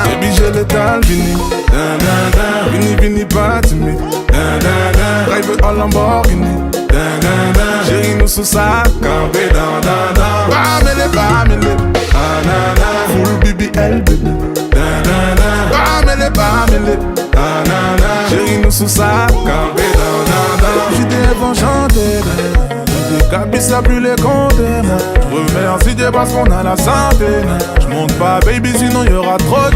Baby, j'ai l'étal, Vini. Vini, Vini, pas timide. Drive en Lamborghini. Chérie, nous sous sa campé. Bamele, bamele. Full BBL, bébé. Bamele, bamele. Chérie, nous sous sa campé. J'étais vont chanter. Cabis a plus les compter. Remercie Dieu parce qu'on a la santé. J'monte pas baby sinon y'aura trop de